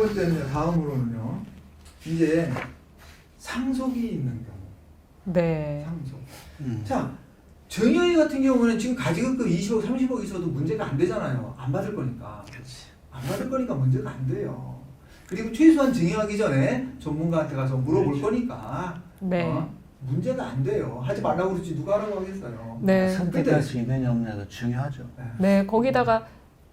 번째는 다음으로는요. 이제 상속이 있는 경우. 네. 상속. 자, 정현이 같은 경우는 지금 가지급금 20억, 30억 있어도 문제가 안 되잖아요. 안 받을 거니까. 그렇지. 안 받을 거니까 문제가 안 돼요. 그리고 최소한 증여하기 전에 전문가한테 가서 물어볼 거니까 네. 문제가 안 돼요. 하지 말라고 그러지 누가 하라고 하겠어요. 네. 선택할 수 있느냐 없느냐도 중요하죠. 네, 거기다가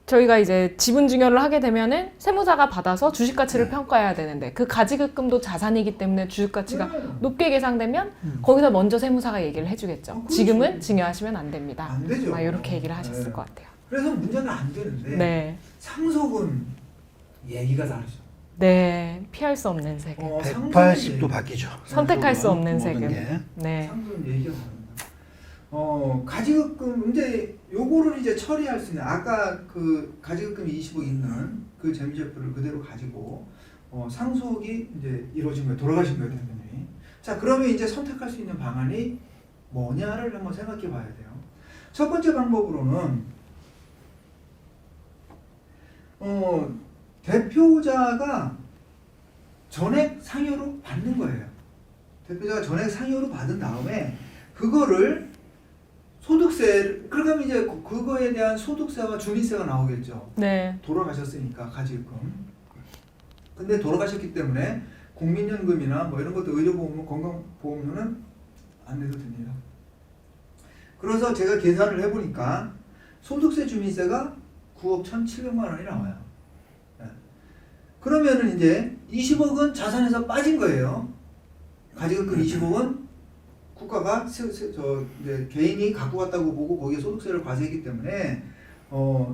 저희가 이제 지분 증여를 하게 되면은 세무사가 받아서 주식 가치를 평가해야 되는데 그 가지급금도 자산이기 때문에 주식 가치가 높게 계상되면 거기서 먼저 세무사가 얘기를 해주겠죠. 그렇죠. 지금은 증여하시면 안 됩니다. 안 되죠. 막 이렇게 얘기를 하셨을 네. 것 같아요. 그래서 문제가 안 되는데 네, 상속은 얘기가 다르죠. 네, 피할 수 없는 세금, 180도 바뀌죠. 선택할 수 없는 모든 세금. 게. 네, 상속은 얘기가 다릅니다. 가지급금 이제 요거를 이제 처리할 수 있는 아까 그 가지급금이 20억 있는 그 재무제표를 그대로 가지고 상속이 이제 이루어진 거예요. 돌아가신 거예요, 대표님이. 자, 그러면 이제 선택할 수 있는 방안이 뭐냐를 한번 생각해 봐야 돼요. 첫 번째 방법으로는 대표자가 전액 상여로 받는 거예요. 대표자가 전액 상여로 받은 다음에 그거를 소득세, 그러면 이제 그거에 대한 소득세와 주민세가 나오겠죠. 네, 돌아가셨으니까 가지금. 근데 돌아가셨기 때문에 국민연금이나 뭐 이런 것도 의료보험, 건강보험료는 안 내도 됩니다. 그래서 제가 계산을 해보니까 소득세, 주민세가 9억 1,700만 원이 나와요. 네. 그러면은 이제 20억은 자산에서 빠진 거예요. 가지급금 20억은 국가가 이제 개인이 갖고 갔다고 보고 거기에 소득세를 과세했기 때문에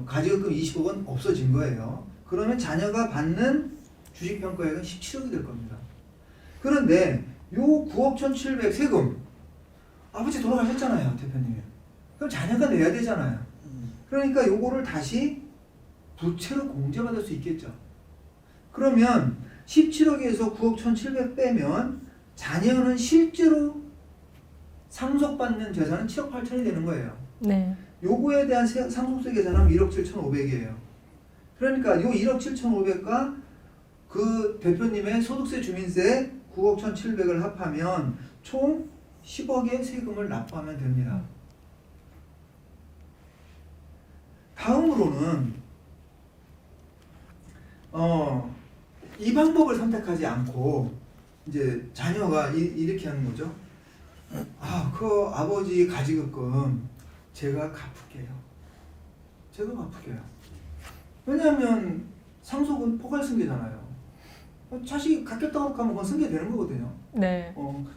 가지급금 20억은 없어진 거예요. 그러면 자녀가 받는 주식평가액은 17억이 될 겁니다. 그런데 요 9억 1,700 세금 아버지 돌아가셨잖아요, 대표님이. 그럼 자녀가 내야 되잖아요. 그러니까 요거를 다시 부채로 공제받을 수 있겠죠. 그러면 17억에서 9억 1,700 빼면 자녀는 실제로 상속받는 재산은 7억 8천이 되는 거예요. 네, 요거에 대한 상속세 계산하면 1억 7,500이에요. 그러니까 요 1억 7,500과 그 대표님의 소득세 주민세 9억 1,700을 합하면 총 10억의 세금을 납부하면 됩니다. 다음으로는 이 방법을 선택하지 않고 이제 자녀가 이렇게 하는 거죠. 그 아버지 가지급금 제가 갚을게요. 제가 갚을게요. 왜냐하면 상속은 포괄승계잖아요. 자식이 갖겠다고 하면 그건 승계되는 거거든요. 네,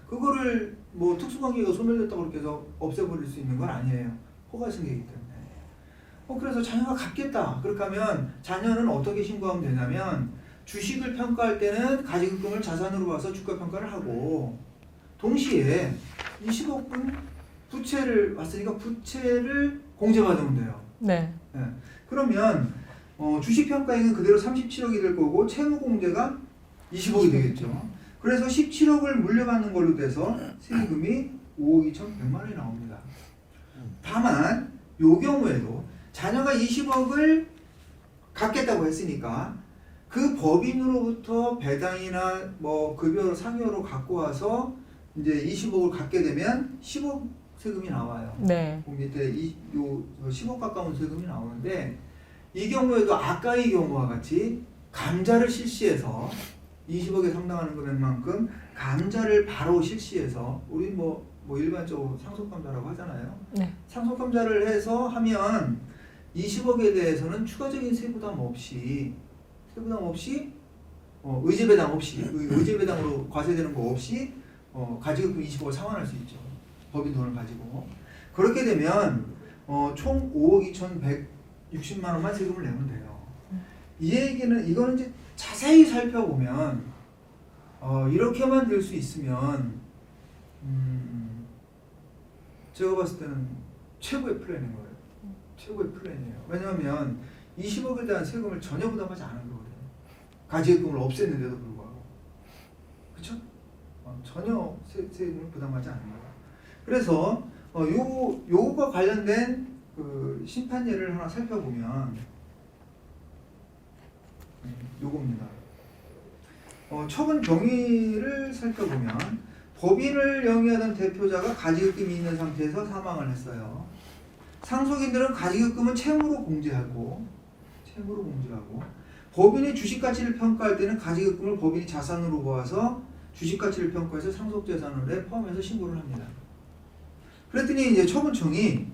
그거를 뭐 특수관계가 소멸됐다고 그렇게 해서 없애버릴 수 있는 건 아니에요. 포괄승계이기 때문에. 그래서 자녀가 갚겠다. 그렇게 하면 자녀는 어떻게 신고하면 되냐면 주식을 평가할 때는 가지급금을 자산으로 봐서 주가평가를 하고 동시에 20억분 부채를 왔으니까 부채를 공제받으면 돼요. 네, 네. 그러면 주식평가액은 그대로 37억이 될 거고 채무공제가 20억이 되겠죠. 그래서 17억을 물려받는 걸로 돼서 세금이 5억 2,100만 원이 나옵니다. 다만 요 경우에도 자녀가 20억을 갖겠다고 했으니까 그 법인으로부터 배당이나 뭐 급여 상여로 갖고 와서 이제 20억을 갖게 되면 10억 세금이 나와요. 네, 그 밑에 요 10억 가까운 세금이 나오는데 이 경우에도 아까의 경우와 같이 감자를 실시해서 20억에 상당하는 금액만큼 감자를 바로 실시해서 우리 뭐 일반적으로 상속감자라고 하잖아요. 네, 상속감자를 해서 하면 20억에 대해서는 추가적인 세부담 없이 의제배당 없이 의제배당으로 과세되는 거 없이 가지급금 20억을 상환할 수 있죠. 법인 돈을 가지고. 그렇게 되면 총 5억 2,160만 원만 세금을 내면 돼요. 이 얘기는 이거는 이제 자세히 살펴보면 이렇게만 될 수 있으면 제가 봤을 때는 최고의 플랜인 거예요. 최고의 플랜이에요. 왜냐하면 20억에 대한 세금을 전혀 부담하지 않은 거거든요. 가지급금을 없앴는데도 불구하고. 그렇죠? 전혀 세금을 부담하지 않는 거예요. 그래서 요거와 관련된 그 심판 예를 하나 살펴보면 요겁니다. 처분 경위를 살펴보면 법인을 영위하던 대표자가 가지급금이 있는 상태에서 사망을 했어요. 상속인들은 가지급금은 채무로 공제하고 법인의 주식가치를 평가할 때는 가지급금을 법인이 자산으로 보아서 주식가치를 평가해서 상속재산으로 포함해서 신고를 합니다. 그랬더니 이제 처분청이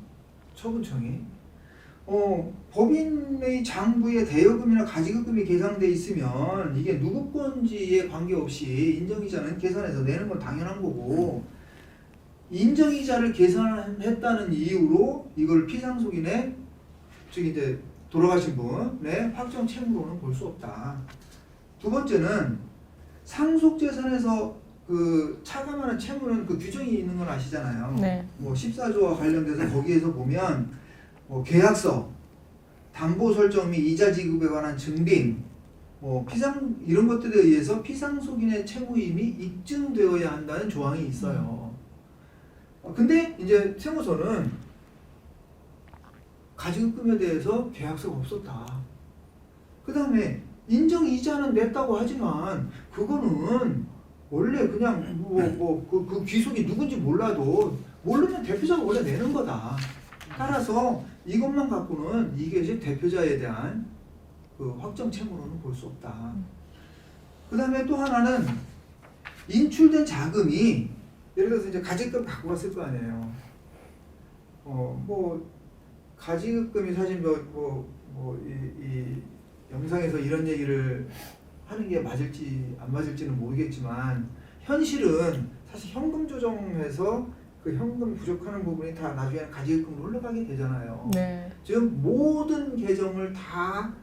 법인의 장부에 대여금이나 가지급금이 계상돼 있으면 이게 누구 건지에 관계없이 인정이자는 계산해서 내는 건 당연한 거고, 인정이자를 계산했다는 이유로 이걸 피상속인의, 즉 이제 돌아가신 분의 확정 채무로는 볼 수 없다. 두 번째는 상속재산에서 그 차감하는 채무는 그 규정이 있는 건 아시잖아요. 네. 뭐 14조와 관련돼서 거기에서 보면 뭐 계약서, 담보 설정 및 이자 지급에 관한 증빙, 뭐 피상 이런 것들에 의해서 피상속인의 채무임이 입증되어야 한다는 조항이 있어요. 근데 이제 세무서는 가지급금에 대해서 계약서가 없었다. 그 다음에 인정이자는 냈다고 하지만 그거는 원래 그냥 그 귀속이 누군지 몰라도 모르면 대표자가 원래 내는 거다. 따라서 이것만 갖고는 이게 이제 대표자에 대한 그 확정 채무로는 볼 수 없다. 그 다음에 또 하나는 인출된 자금이 예를 들어서 이제 가지급 갖고 갔을 거 아니에요. 뭐 가지급금이 사실 이 영상에서 이런 얘기를 하는 게 맞을지 안 맞을지는 모르겠지만 현실은 사실 현금 조정해서 그 현금 부족하는 부분이 다 나중에는 가지급금으로 흘러가게 되잖아요. 네. 지금 모든 계정을 다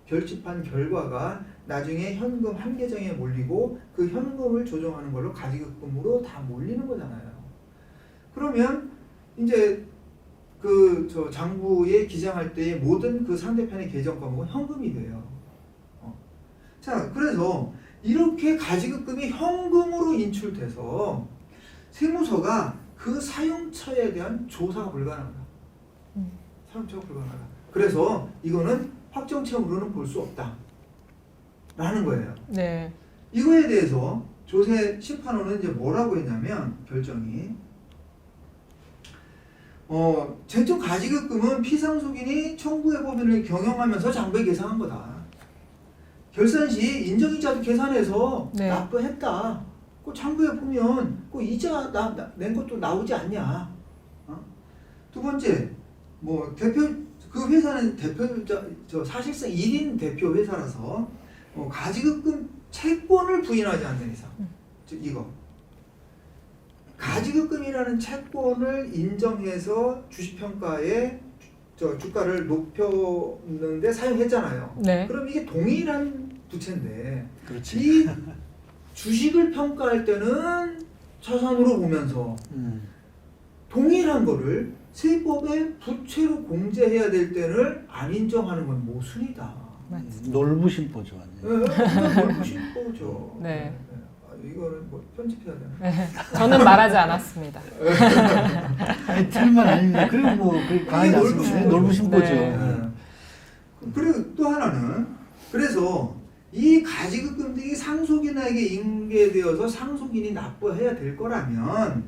결집한 결과가 나중에 현금 한 계정에 몰리고 그 현금을 조정하는 걸로 가지급금으로 다 몰리는 거잖아요. 그러면 이제 그 저 장부에 기장할 때의 모든 그 상대편의 계정 과목은 현금이 돼요. 자, 그래서 이렇게 가지급금이 현금으로 인출돼서 세무서가 그 사용처에 대한 조사가 불가능하다. 사용처가 불가능하다. 그래서 이거는 확정 채무로는 볼 수 없다. 라는 거예요. 네. 이거에 대해서 조세 심판원은 이제 뭐라고 했냐면 결정이 쟁점 가지급금은 피상속인이 청구의 법인을 경영하면서 장부에 계상한 거다. 결산 시 인정이자도 계산해서 네. 납부했다. 그 장부에 보면 그 이자 낸 것도 나오지 않냐. 두 번째, 뭐 그 회사는 대표자 사실상 1인 대표 회사라서 가지급금 채권을 부인하지 않는 이상, 즉 이거 가지급금이라는 채권을 인정해서 주식평가에 주가를 높였는데 사용했잖아요. 네. 그럼 이게 동일한 부채인데 그렇지. 이 주식을 평가할 때는 자산으로 보면서 동일한 거를 세법에 부채로 공제해야 될 때는 안 인정하는 건 모순이다. 놀부심보죠. 놀부심보죠. 네. 이거는 뭐 편집해야 되나? 네. 저는 말하지 않았습니다. 아니, 틀만 아닙니다. 그리고 뭐 강하지 않습니다. 놀부심보죠. 네. 그리고 또 하나는 그래서 이 가지급금 등이 상속인에게 인계되어서 상속인이 납부해야 될 거라면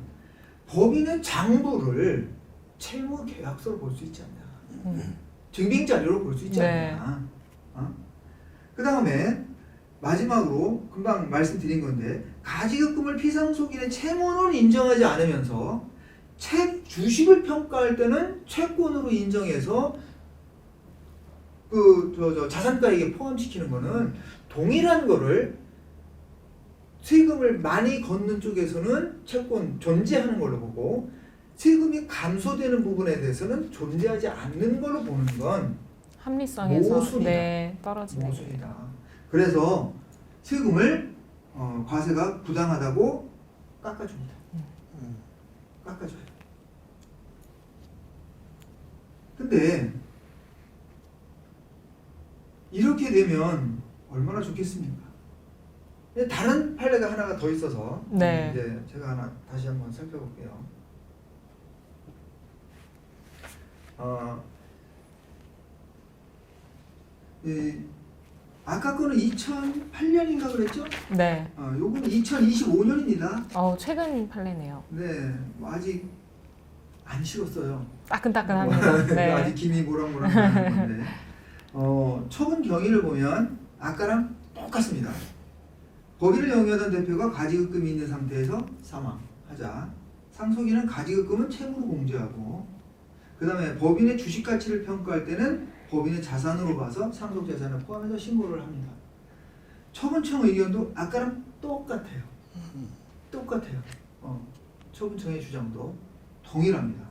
법인의 장부를 채무 계약서로 볼 수 있지 않냐. 증빙 자료로 볼 수 있지 않냐. 그 다음에 마지막으로 금방 말씀드린 건데 가지급금을 피상속인의 채무는 인정하지 않으면서 주식을 평가할 때는 채권으로 인정해서 자산가액에 포함시키는 거는 동일한 거를 세금을 많이 걷는 쪽에서는 채권 존재하는 걸로 보고 세금이 감소되는 부분에 대해서는 존재하지 않는 걸로 보는 건 합리성에서 모순이다. 네, 떨어지네. 모순이다. 그래서 세금을 과세가 부당하다고 깎아줍니다. 깎아줘요. 근데 이렇게 되면 얼마나 좋겠습니까? 다른 판례가 하나가 더 있어서 네. 이제 제가 하나 다시 한번 살펴볼게요. 이 아까 거는 2008년인가 그랬죠? 네. 요건 2025년입니다. 최근 판례네요. 네, 뭐 아직 안 식었어요. 따끈따끈합니다. 네. 아직 김이 모락모락 나는 건데. 처분 경위를 보면 아까랑 똑같습니다. 법인을 영위하던 대표가 가지급금이 있는 상태에서 사망하자. 상속인은 가지급금은 채무로 공제하고, 그 다음에 법인의 주식 가치를 평가할 때는 법인의 자산으로 봐서 상속 자산을 포함해서 신고를 합니다. 처분청 의견도 아까랑 똑같아요. 똑같아요. 처분청의 주장도 동일합니다.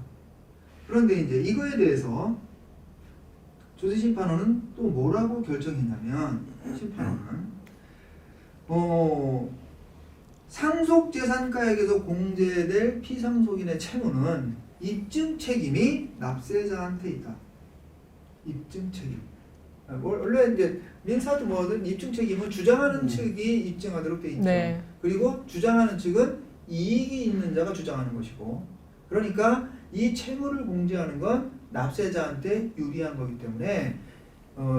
그런데 이제 이거에 대해서 조세심판원은 또 뭐라고 결정했냐면, 심판원은 상속재산가액에서 공제될 피상속인의 채무는 입증 책임이 납세자한테 있다. 입증 책임. 원래 이제 민사도 뭐든 입증 책임은 주장하는 측이 입증하도록 돼 있죠. 네. 그리고 주장하는 측은 이익이 있는 자가 주장하는 것이고, 그러니까 이 채무를 공제하는 건 납세자한테 유리한 거기 때문에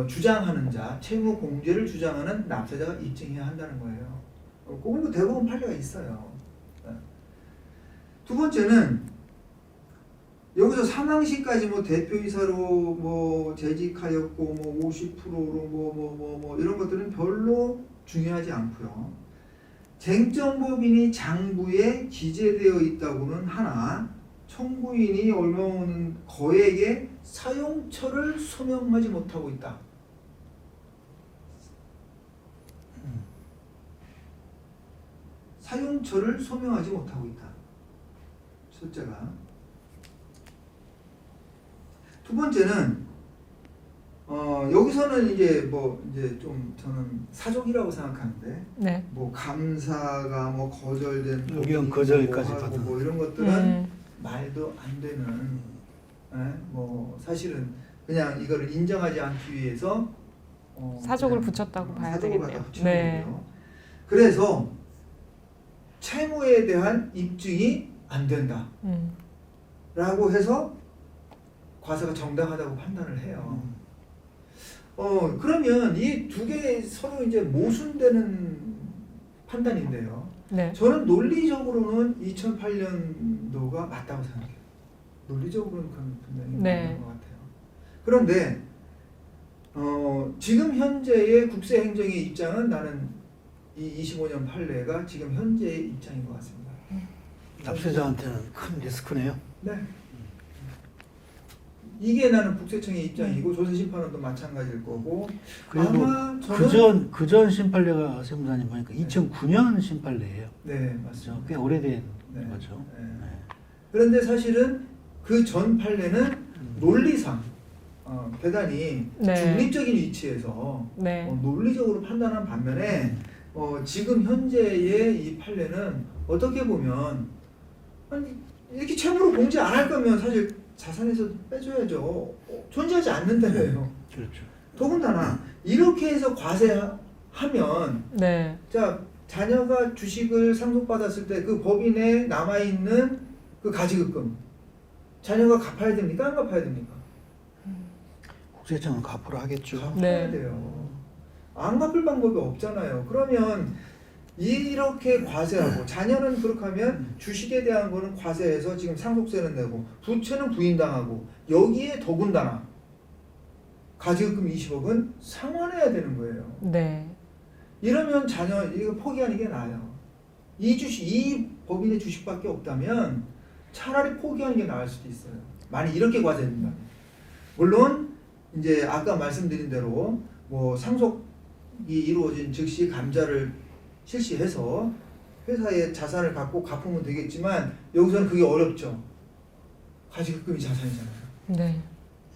주장하는 자, 채무 공제를 주장하는 납세자가 입증해야 한다는 거예요. 그건 뭐 대부분 판례가 있어요. 두 번째는 여기서 사망시까지 뭐 대표이사로 뭐 재직하였고 뭐 50%로 뭐 이런 것들은 별로 중요하지 않고요. 쟁점법인이 장부에 기재되어 있다고는 하나 청구인이 올려오는 거액의 사용처를 소명하지 못하고 있다. 사용처를 소명하지 못하고 있다. 첫째가. 두 번째는 여기서는 이제 좀 저는 사족이라고 생각하는데, 네. 뭐 감사가 뭐 거절된 의견 거절까지 뭐 받은 뭐 이런 것들은 말도 안 되는, 뭐 사실은 그냥 이거를 인정하지 않기 위해서 사족을 그냥, 붙였다고 봐야 사족을 되겠네요. 갖다 붙이는 네. 거고요. 그래서 채무에 대한 입증이 안 된다 라고 해서 과세가 정당하다고 판단을 해요. 그러면 이 두 개 서로 이제 모순되는 판단인데요. 네. 저는 논리적으로는 2008년도가 맞다고 생각해요. 논리적으로는 그건 분명히 네. 맞는 것 같아요. 그런데 지금 현재의 국세행정의 입장은 나는 이 25년 판례가 지금 현재의 입장인 것 같습니다. 납세자한테는 큰 리스크네요. 네. 이게 나는 국세청의 입장이고 조세심판원도 마찬가지일 거고, 그리고 아마 저는 그전 심판례가 세무사님 보니까 2009년 심판례예요. 네, 맞습니다. 꽤 오래된 네. 거죠. 네. 그런데 사실은 그 전 판례는 논리상 대단히 네. 중립적인 위치에서 네. 논리적으로 판단한 반면에 지금 현재의 이 판례는 어떻게 보면 아니, 이렇게 채무로 공제 안 할 거면 사실 자산에서 빼줘야죠. 존재하지 않는다며요. 그렇죠. 더군다나 이렇게 해서 과세하면 네. 자, 자녀가 주식을 상속받았을 때 그 법인에 남아있는 그 가지급금 자녀가 갚아야 됩니까? 안 갚아야 됩니까? 국세청은 갚으러 하겠죠. 갚아야 네. 돼요. 안 갚을 방법이 없잖아요. 그러면 이렇게 과세하고 자녀는 그렇게 하면 주식에 대한 거는 과세해서 지금 상속세는 내고 부채는 부인당하고 여기에 더군다나 가지급금 20억은 상환해야 되는 거예요. 네. 이러면 자녀 이거 포기하는 게 나아요. 이 법인의 주식밖에 없다면 차라리 포기하는 게 나을 수도 있어요. 만약 이렇게 과세된다면. 물론 이제 아까 말씀드린 대로 뭐 상속이 이루어진 즉시 감자를 실시해서 회사의 자산을 갖고 갚으면 되겠지만 여기서는 그게 어렵죠. 가지급금이 자산이잖아요. 네.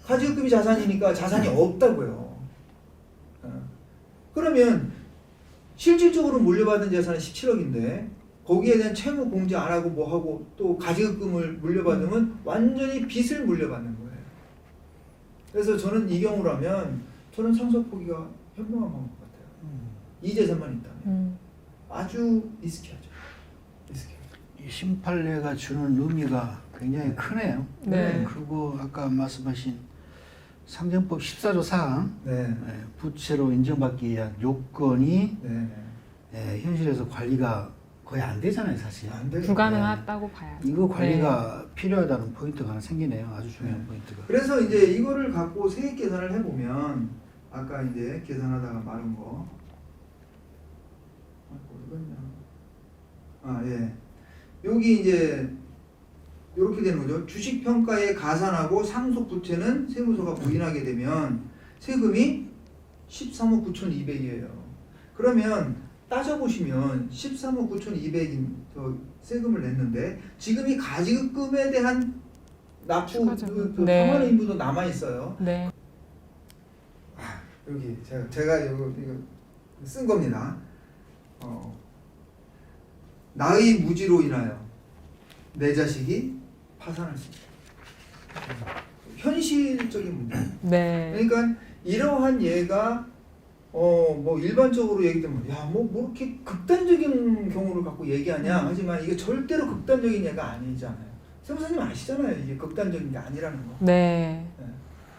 가지급금이 자산이니까 자산이 없다고요. 그러면 실질적으로 물려받은 재산은 17억인데 거기에 대한 채무 공제 안 하고 뭐 하고 또 가지급금을 물려받으면 완전히 빚을 물려받는 거예요. 그래서 저는 이 경우라면 저는 상속 포기가 현명한 방법 같아요. 이 재산만 있다면 아주 리스키하죠. 이 심판례가 주는 의미가 굉장히 크네요. 네. 그리고 아까 말씀하신 상정법 14조 4 네. 부채로 인정받기 위한 요건이 네. 현실에서 관리가 거의 안 되잖아요, 사실. 안 되겠네. 불가능하다고 봐야죠. 이거 관리가 필요하다는 포인트가 하나 생기네요. 아주 중요한 포인트가. 그래서 이제 이거를 갖고 세액 계산을 해보면 아까 이제 계산하다가 말한 거 예. 여기 이제 이렇게 되는 거죠. 주식 평가에 가산하고 상속 부채는 세무서가 부인하게 되면 세금이 13억 9,200이에요. 그러면 따져보시면 13억 9,200인 세금을 냈는데 지금 이 가지급금에 대한 납부 추가적인. 그 네. 3만 인부도 남아 있어요. 네. 여기 제가 이거 쓴 겁니다. 나의 무지로 인하여 내 자식이 파산할 수 있다. 현실적인 문제. 네. 그러니까 이러한 예가 뭐 일반적으로 얘기되면 뭐 이렇게 극단적인 경우를 갖고 얘기하냐 하지만 이게 절대로 극단적인 예가 아니잖아요. 세무사님 아시잖아요. 이게 극단적인 게 아니라는 거. 네.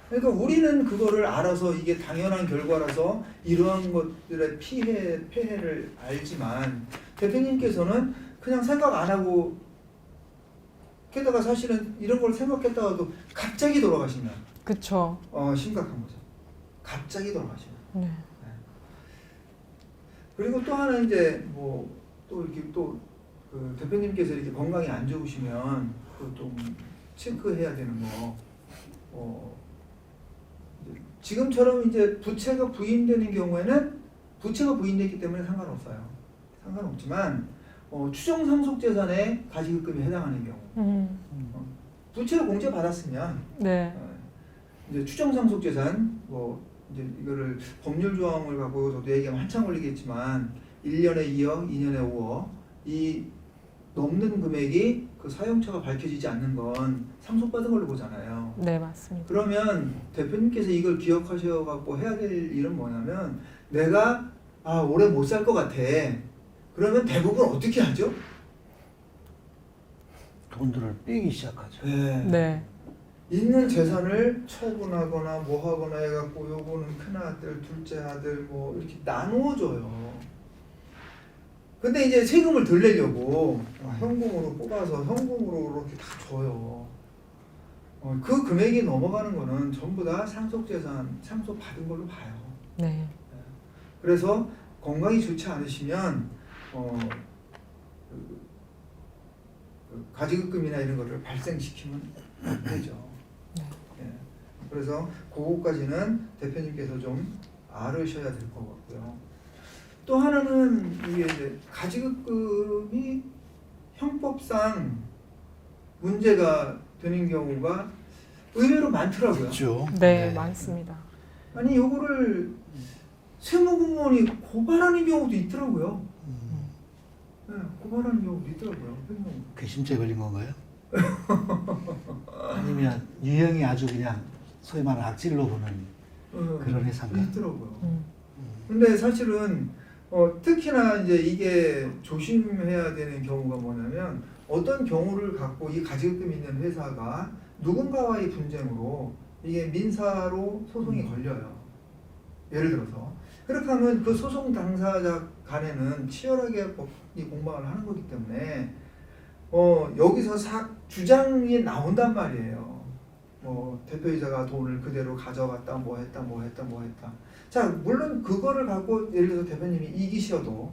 그러니까 우리는 그거를 알아서 이게 당연한 결과라서 이러한 것들의 폐해를 알지만 대표님께서는 그냥 생각 안 하고 게다가 사실은 이런 걸 생각했다가도 갑자기 돌아가시면 그쵸. 심각한 거죠. 갑자기 돌아가시면. 네. 그리고 또 하나 이제 뭐 또 이렇게 그 대표님께서 이렇게 건강이 안 좋으시면 또 좀 체크해야 되는 거. 지금처럼 이제 부채가 부인되는 경우에는 부채가 부인됐기 때문에 상관없어요. 상관없지만 추정 상속 재산에 가지급금이 해당하는 경우, 부채로 공제 받았으면 네. 이제 추정 상속 재산 뭐 이제 이거를 법률 조항을 갖고 저도 얘기하면 한참 걸리겠지만 1년에 2억, 2년에 5억 이 넘는 금액이 그 사용처가 밝혀지지 않는 건 상속받은 걸로 보잖아요. 네, 맞습니다. 그러면 대표님께서 이걸 기억하셔 갖고 해야 될 일은 뭐냐면 내가 올해 못 살 것 같아. 그러면 대부분 어떻게 하죠? 돈들을 빼기 시작하죠. 네. 있는 재산을 처분하거나 뭐 하거나 해갖고 요거는 큰 아들, 둘째 아들 뭐 이렇게 나누어줘요. 근데 이제 세금을 덜 내려고 현금으로 뽑아서 현금으로 이렇게 다 줘요. 그 금액이 넘어가는 거는 전부 다 상속재산, 상속받은 걸로 봐요. 네. 그래서 건강이 좋지 않으시면 가지급금이나 이런 거를 발생시키면 안 되죠. 네. 예. 그래서 그거까지는 대표님께서 좀 알으셔야 될 것 같고요. 또 하나는 이게 이제 가지급금이 형법상 문제가 되는 경우가 의외로 많더라고요. 그렇죠. 네, 많습니다. 아니 요거를 세무공무원이 고발하는 경우도 있더라고요. 네, 고발하는 경우도 있더라고요. 괘씸죄 걸린 건가요? 아니면 유형이 아주 그냥 소위 말하는 악질로 보는 그런 회사인가? 있더라고요. 근데 사실은 특히나 이제 이게 조심해야 되는 경우가 뭐냐면 어떤 경우를 갖고 이 가지급금 있는 회사가 누군가와의 분쟁으로 이게 민사로 소송이 걸려요. 예를 들어서 그렇게 하면 그 소송 당사자 간에는 치열하게 법리 공방을 하는 거기 때문에 여기서 주장이 나온단 말이에요. 뭐 대표이사가 돈을 그대로 가져갔다 뭐 했다. 자 물론 그거를 갖고 예를 들어서 대표님이 이기셔도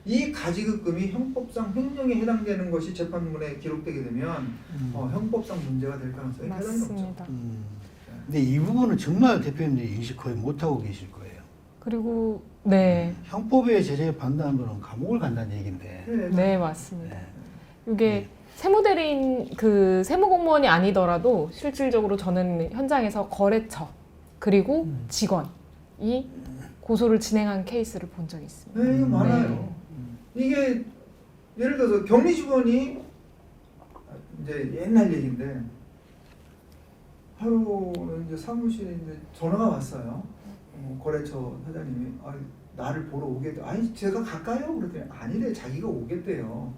이 가지급금이 형법상 횡령에 해당되는 것이 재판문에 기록되게 되면 형법상 문제가 될 가능성이 대단히 높죠. 맞습니다. 근데 이 부분은 정말 대표님들이 인식 거의 못하고 계실 거예요. 그리고 네. 형법에 제재 받는다는 거는 감옥을 간다는 얘기인데. 네, 맞습니다. 네. 이게 세무대리인 그 세무공무원이 아니더라도 실질적으로 저는 현장에서 거래처 그리고 직원이 고소를 진행한 케이스를 본 적이 있습니다. 네, 이거 많아요. 이게 예를 들어서 격리 직원이 이제 옛날 얘기인데 하루는 이제 사무실에 이제 전화가 왔어요. 거래처 사장님이 나를 보러 오겠대. 아니 제가 갈까요? 그랬더니 아니래 자기가 오겠대요.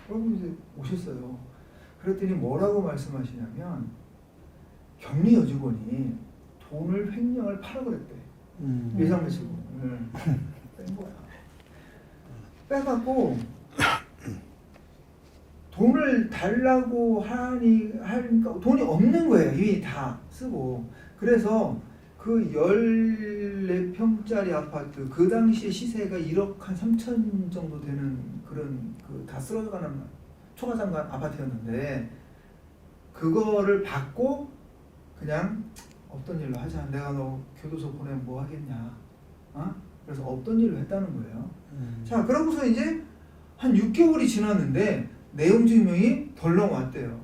그러고 이제 오셨어요. 그랬더니 뭐라고 말씀하시냐면 격리 여직원이 돈을 횡령을 팔아 그랬대. 예상 매수를 뺀 거야. 빼갖고 돈을 달라고 하니까 돈이 없는 거예요. 이미 다 쓰고. 그래서 그 14평짜리 아파트 그 당시에 시세가 1억 한 3천 정도 되는 그런 그 다 쓰러져가는 초가상가 아파트였는데 그거를 받고 그냥 없던 일로 하자. 내가 너 교도소 보내면 뭐 하겠냐. 그래서 없던 일로 했다는 거예요. 자, 그러고서 이제 한 6개월이 지났는데 내용 증명이 덜렁 왔대요.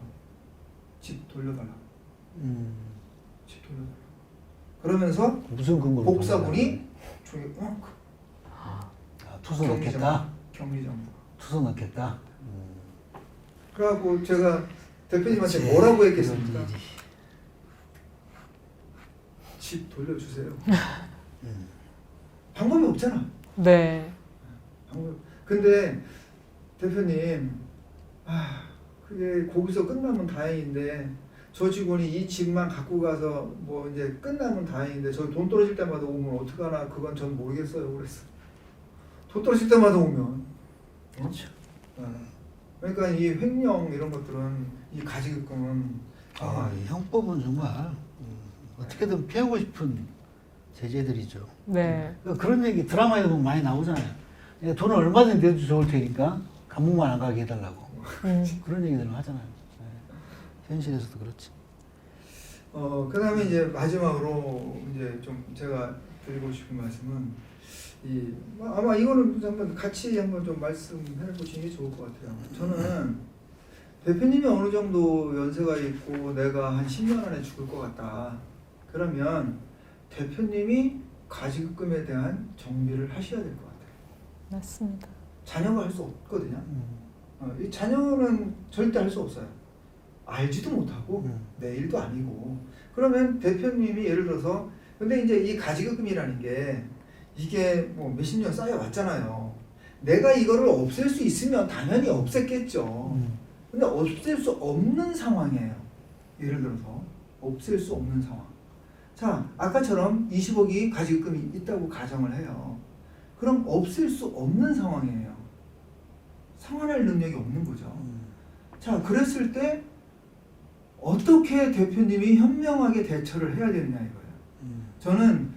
집 돌려달라고. 집 돌려달라고. 그러면서 무슨 근거로? 복사본이 투서 넣겠다. 격리정보. 투서 넣겠다. 그래갖고 제가 대표님한테 뭐라고 했겠습니까? 그런 일이. 집 돌려주세요. 방법이 없잖아. 네. 근데 대표님, 그게 거기서 끝나면 다행인데 저 직원이 이 집만 갖고 가서 뭐 이제 끝나면 다행인데 저 돈 떨어질 때마다 오면 어떡하나 그건 전 모르겠어요. 그랬어. 돈 떨어질 때마다 오면. 그렇죠. 그러니까 이 횡령 이런 것들은 이 가지급금은 이 형법은 정말 어떻게든 피하고 싶은 제재들이죠. 네. 그러니까 그런 얘기 드라마에도 보면 많이 나오잖아요. 돈을 얼마든지 내도 좋을 테니까 감옥만 안 가게 해달라고. 그런 얘기들을 하잖아요. 현실에서도 그렇지. 그다음에 이제 마지막으로 이제 좀 제가 드리고 싶은 말씀은 아마 이거는 한번 같이 한번 좀 말씀해 보시는 게 좋을 것 같아요. 저는 대표님이 어느 정도 연세가 있고 내가 한 10년 안에 죽을 것 같다. 그러면 대표님이 가지급금에 대한 정비를 하셔야 될 것 같아요. 맞습니다. 자녀가 할 수 없거든요. 이 자녀는 절대 할 수 없어요. 알지도 못하고 내 일도 아니고. 그러면 대표님이 예를 들어서 근데 이제 이 가지급금이라는 게 이게 뭐 몇십 년 쌓여왔잖아요. 내가 이거를 없앨 수 있으면 당연히 없앴겠죠. 근데 없앨 수 없는 상황이에요. 예를 들어서 없앨 수 없는 상황. 자, 아까처럼 20억이 가지급금이 있다고 가정을 해요. 그럼 없앨 수 없는 상황이에요. 상환할 능력이 없는 거죠. 자, 그랬을 때 어떻게 대표님이 현명하게 대처를 해야 되느냐 이거예요. 저는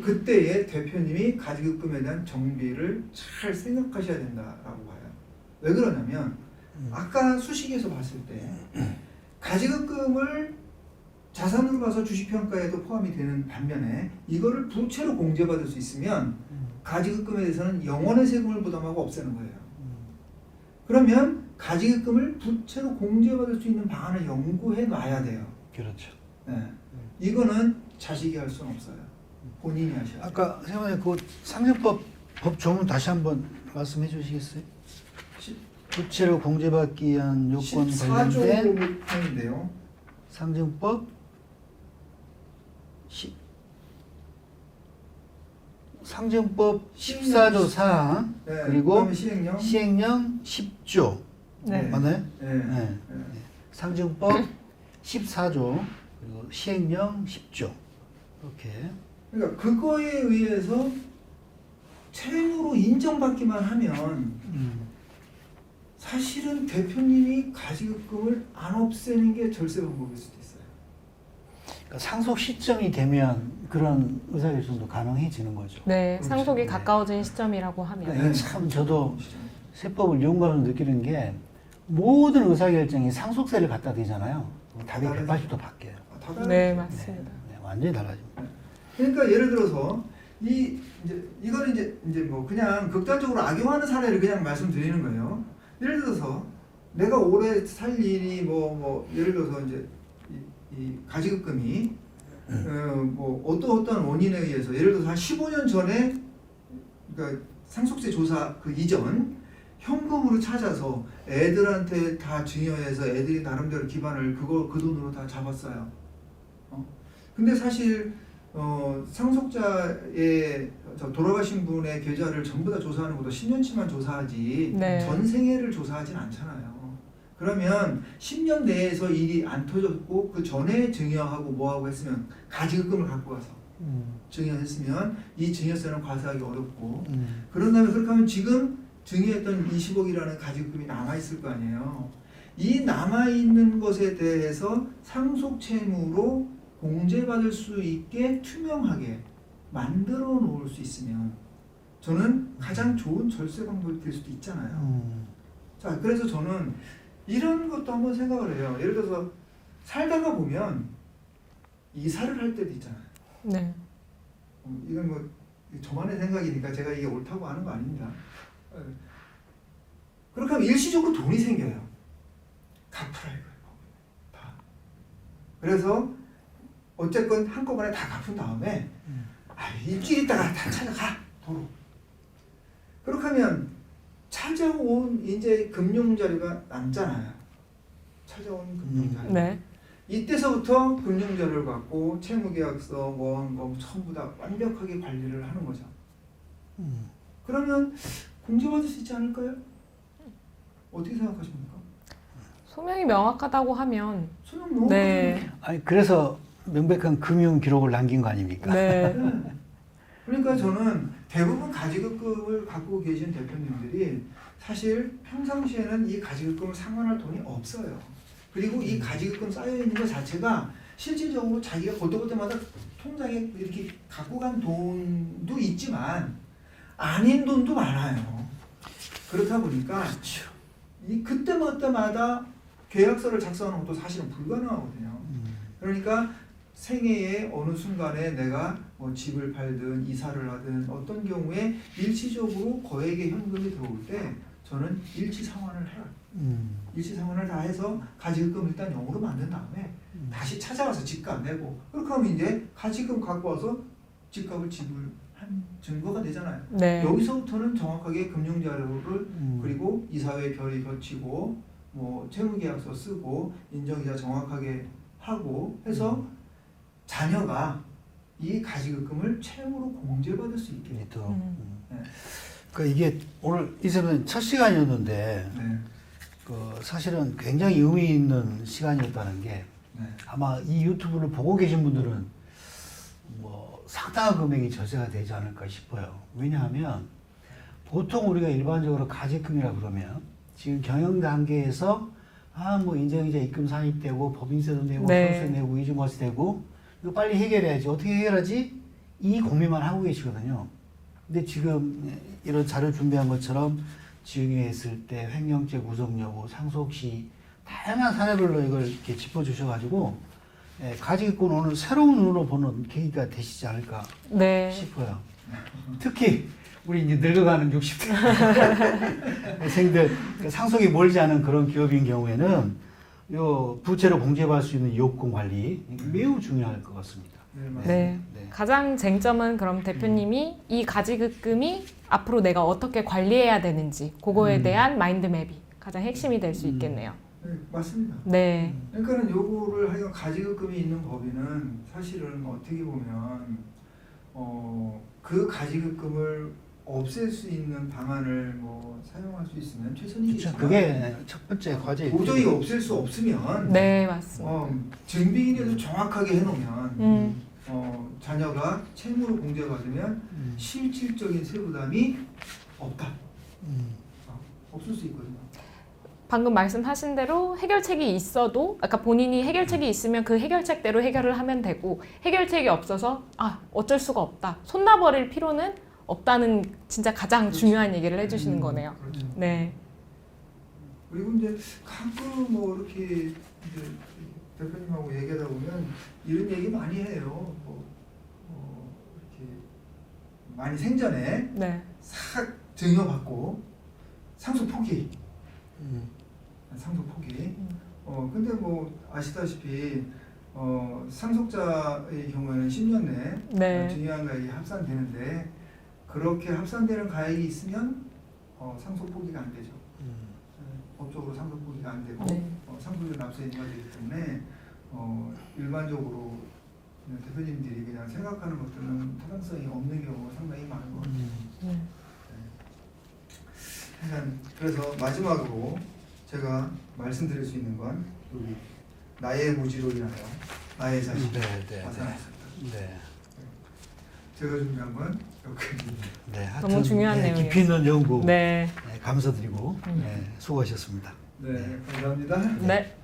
그때에 대표님이 가지급금에 대한 정비를 잘 생각하셔야 된다라고 봐요. 왜 그러냐면 아까 수식에서 봤을 때 가지급금을 자산으로 봐서 주식평가에도 포함이 되는 반면에 이거를 부채로 공제받을 수 있으면 가지급금에 대해서는 영원의 세금을 부담하고 없애는 거예요. 그러면 가지급금을 부채로 공제받을 수 있는 방안을 연구해 놔야 돼요. 그렇죠. 네. 이거는 자식이 할 수는 없어요. 본인이 하셔야 돼요. 아까 생각해 그 상정법 법조문 다시 한번 말씀해 주시겠어요? 부채로 공제받기 위한 요건 14조 관련된 항인데요. 상정법 상정법 14조 4 네, 그리고 그다음에 시행령 10조 네. 맞나요? 네. 네. 상정법 14조 그리고 시행령 10조 이렇게 그러니까 그거에 의해서 채무로 인정받기만 하면 사실은 대표님이 가지급금을 안 없애는 게 절세 방법일 수도 있어요. 그러니까 상속 시점이 되면 그런 의사결정도 가능해지는 거죠. 네, 그렇죠. 상속이 네. 가까워진 시점이라고 그러니까 하면. 이건 참 저도 세법을 연구하면서 느끼는 게 모든 의사결정이 상속세를 갖다 대잖아요. 답이 180도 바뀌어요. 다 다르죠. 네, 맞습니다. 네, 완전히 달라집니다. 그러니까 예를 들어서 이거는 이제 뭐 그냥 극단적으로 악용하는 사례를 그냥 말씀드리는 거예요. 예를 들어서 내가 오래 살 일이 뭐 예를 들어서 이제 이 가지급금이 뭐 어떤 원인에 의해서 예를 들어서 한 15년 전에 그러니까 상속세 조사 그 이전 현금으로 찾아서 애들한테 다 증여해서 애들이 나름대로 기반을 그 돈으로 다 잡았어요. 근데 사실 상속자의 돌아가신 분의 계좌를 전부 다 조사하는 것보다 10년치만 조사하지 네. 전생애를 조사하진 않잖아요. 그러면 10년 내에서 일이 안 터졌고 그 전에 증여하고 뭐하고 했으면 가지급금을 갖고 가서 증여했으면 이 증여세는 과세하기 어렵고 그런 다음에 그렇게 하면 지금 증여했던 20억이라는 가지급금이 남아있을 거 아니에요. 이 남아있는 것에 대해서 상속채무로 공제받을 수 있게 투명하게 만들어 놓을 수 있으면 저는 가장 좋은 절세 방법이 될 수도 있잖아요. 자, 그래서 저는 이런 것도 한번 생각을 해요. 예를 들어서 살다가 보면 이사를 할 때도 있잖아요. 네. 이건 뭐 저만의 생각이니까 제가 이게 옳다고 하는 거 아닙니다. 그렇게 하면 일시적으로 돈이 생겨요. 갚으라 이거예요. 다. 그래서 어쨌건 한꺼번에 다 갚은 다음에 일주일 있다가 다 찾아가 도로. 그렇게 하면 찾아온 이제 금융자료가 남잖아요. 찾아온 금융자료. 네. 이때서부터 금융자료를 갖고 채무계약서 뭐 전부 다 완벽하게 관리를 하는 거죠. 그러면 공제받을 수 있지 않을까요? 어떻게 생각하십니까? 소명이 명확하다고 하면 소명 너무 네. 아니 그래서 명백한 금융 기록을 남긴 거 아닙니까? 네. 그러니까 저는 대부분 가지급금을 갖고 계신 대표님들이 사실 평상시에는 이 가지급금을 상환할 돈이 없어요. 그리고 이 가지급금 쌓여있는 것 자체가 실질적으로 자기가 그때마다 통장에 이렇게 갖고 간 돈도 있지만 아닌 돈도 많아요. 그렇다 보니까 이 그때마다 계약서를 작성하는 것도 사실은 불가능하거든요. 그러니까 생애의 어느 순간에 내가 뭐 집을 팔든 이사를 하든 어떤 경우에 일시적으로 거액의 현금이 들어올 때 저는 일치 상환을 해요. 일치 상환을 다 해서 가지급금 일단 0으로 만든 다음에 다시 찾아가서 집값 내고 그렇게 하면 이제 가지금 갖고 와서 집값을 지불한 증거가 되잖아요. 네. 여기서부터는 정확하게 금융자료를 그리고 이사회 결의 거치고 뭐 채무계약서 쓰고 인정이자 정확하게 하고 해서 자녀가 이 가지급금을 채무로 공제받을 수 있게 있도록. 네. 그 이게 오늘 이제는 첫 시간이었는데 네. 그 사실은 굉장히 의미 있는 시간이었다는 게 네. 아마 이 유튜브를 보고 계신 분들은 뭐 상당한 금액이 절세가 되지 않을까 싶어요. 왜냐하면 보통 우리가 일반적으로 가지급금이라 그러면 지금 경영 단계에서 뭐 인정이자 입금 산입되고 법인세도 내고 네. 소득세 내고 이중과세 되고 이거 빨리 해결해야지. 어떻게 해결하지? 이 고민만 하고 계시거든요. 근데 지금 이런 자료 준비한 것처럼 증여했을 때 횡령죄 구성 여부, 상속시 다양한 사례별로 이걸 이렇게 짚어주셔가지고 가지급금 오늘 새로운 눈으로 보는 계기가 되시지 않을까 네. 싶어요. 특히 우리 이제 늙어가는 60대 생들 상속이 멀지 않은 그런 기업인 경우에는 요 부채로 공제받을 수 있는 요건 관리 매우 중요할 것 같습니다. 네, 맞습니다. 네. 네. 가장 쟁점은 그럼 대표님이 이 가지급금이 앞으로 내가 어떻게 관리해야 되는지 그거에 대한 마인드맵이 가장 핵심이 될 수 있겠네요. 네, 맞습니다. 네. 그러니까는 요거를 하여간 가지급금이 있는 법인은 사실은 어떻게 보면 그 가지급금을 없앨 수 있는 방안을 뭐 사용할 수 있으면 최선이겠지만 그게 첫 번째 과제. 도저히 없앨 수 없으면 네, 맞습니다. 증빙인에도 정확하게 해놓으면 자녀가 채무로 공제받으면 실질적인 세부담이 없다. 없을 수 있거든요. 방금 말씀하신 대로 해결책이 있어도 아까 본인이 해결책이 있으면 그 해결책대로 해결을 하면 되고 해결책이 없어서 어쩔 수가 없다. 손 놔버릴 필요는 없다는 진짜 가장 그렇죠. 중요한 얘기를 해주시는 거네요. 그렇죠. 네. 그리고 이제 가끔 뭐 이렇게 이제 대표님하고 얘기하다 보면 이런 얘기 많이 해요. 이렇게 많이 생전에 네. 싹 증여받고 상속 포기. 상속 포기. 근데 뭐 아시다시피 상속자의 경우에는 10년 내에 네. 증여한 가액이 합산되는데 그렇게 합산되는 가액이 있으면 상속 포기가 안 되죠. 법적으로 상속 포기가 안 되고 네. 상속료 납세에 인가되기 때문에 일반적으로 대표님들이 그냥 생각하는 것들은 타당성이 없는 경우가 상당히 많은 것 같아요. 네. 그래서 마지막으로 제가 말씀드릴 수 있는 건 여기 나의 무지로 인하여 나의 자신 나타났습니다. 네. 제가 준비한 건 여기까지. 네. 너무 하여튼, 중요한 내용이에요. 깊이 있는 연구 네. 감사드리고 수고하셨습니다. 네, 감사합니다. 네.